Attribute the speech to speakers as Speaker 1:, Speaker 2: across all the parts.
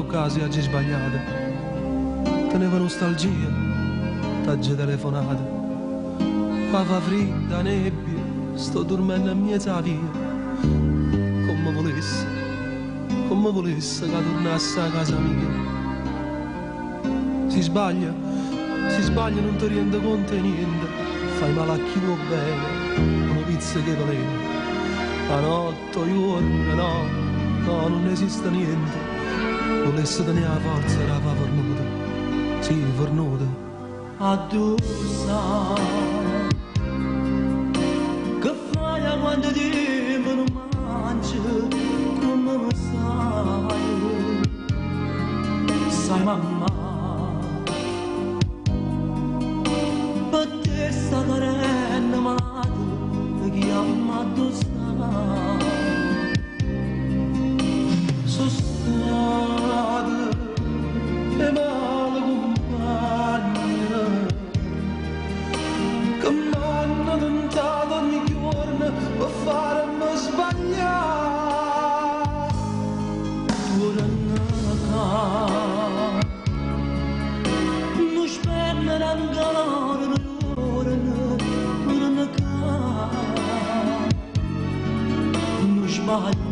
Speaker 1: casi oggi sbagliate, teneva nostalgia, t'agge telefonate, qua fa fredda, nebbia, sto dormendo in mezzo alla via, come volesse che tornasse a casa mia. Si sbaglia, non ti rende conto di niente, fai male a chi vuol bene, una pizza che valene. La notte, i giorni, no, non esiste niente. Volesse tenere la forza, la fa fornuta, sì, fornuta.
Speaker 2: Addossa, che fai quando tempo non mangi, come lo sai mamma, per te sta carena malata, mi chiama addossa. Sono stata e male compagna che m'hanno tentato ogni giorno per farmi sbagliare. Tornata non spennere ancora non sbaglia.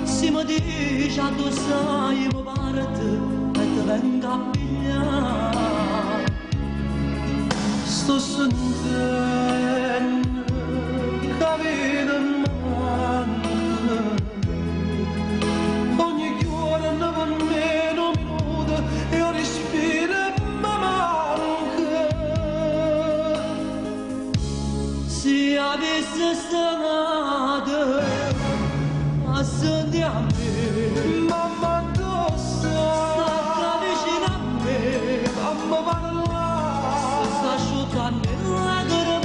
Speaker 2: Si mi dice addosso io mi parte e ti vengo a pigliare. Sto sentendo che la vita manca, ogni giorno per me un minuto e io respiro e mi manca. Se avesse stata a senti a me, mamma addosso, sta vicino a me, fammi parlare, sta asciugando la lacrime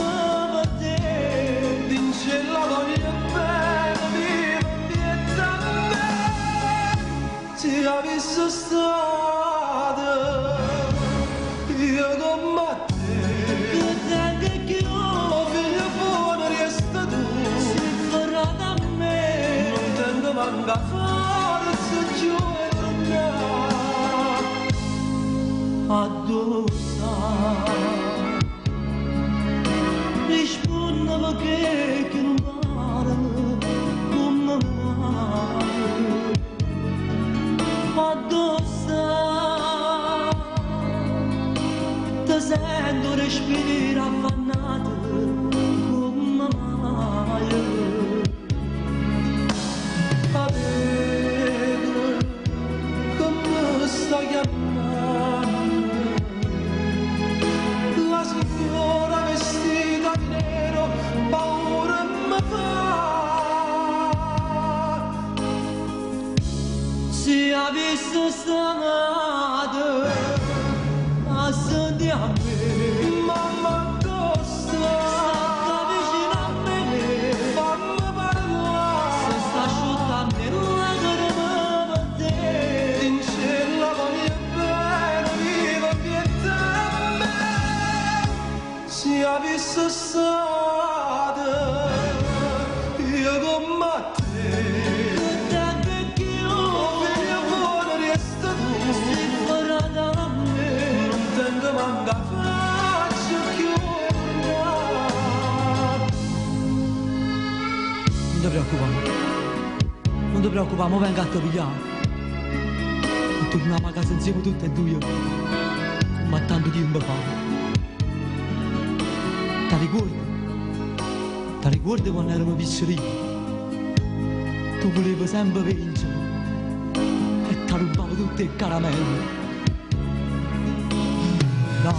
Speaker 2: per te, dice la voglia bene, viva pietà a me, se avesse stata io come a te, che tengo che io, figlio buono resta tu, si farà da me, manca forza giù e tornare addosso. Risponda perché che non parla come mai addosso. Ti sento respirare affannato come mai. Sta chiamando la signora vestita di nero, paura mi fa. Se avesse stata a senti a me, mamma addosso, sta vicino a me, fammi parlare, se sta asciugando la lacrime per te, dice la voglia bene, viva pietà a me, se avesse stata io come a te, che tengo che io, figlio buono resta tu, si farà da me, non tengo manca faccia più. Non ti preoccupare, mo vengo a te pigliare e torniamo a casa insieme tutti e due, ma tanto tempo fa. Ti ricordi? Ti ricordi quando erano piccolini? Tu volevi sempre vincere e ti rubavo tutte le caramelle. No,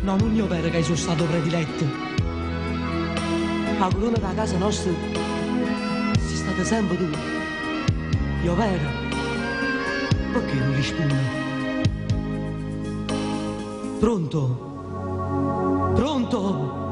Speaker 2: non io vero che sono stato prediletto. La corona da casa nostra sei stata sempre tu. Io vero? Perché non rispondi? Pronto? Pronto?